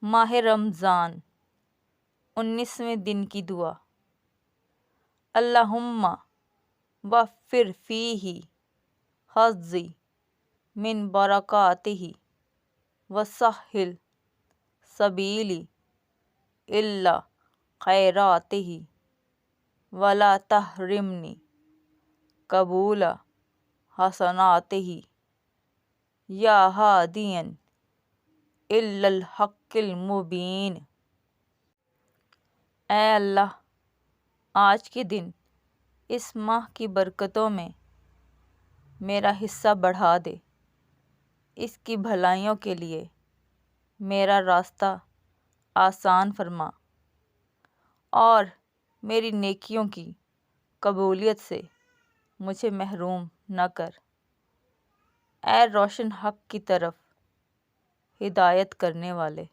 ماہ رمضان 19ویں دن کی دعا۔ اللہم وفر فیہ حظی من برکاتہ وسہل سبیلی الا خیراتہ ولا تحرمنی قبول حسناتہ یا ہادیا الی الحق المبین۔ اے اللہ، آج کے دن اس ماہ کی برکتوں میں میرا حصہ بڑھا دے، اس کی بھلائیوں کے لیے میرا راستہ آسان فرما اور میری نیکیوں کی قبولیت سے مجھے محروم نہ کر۔ اے روشن حق کی طرف ہدایت کرنے والے!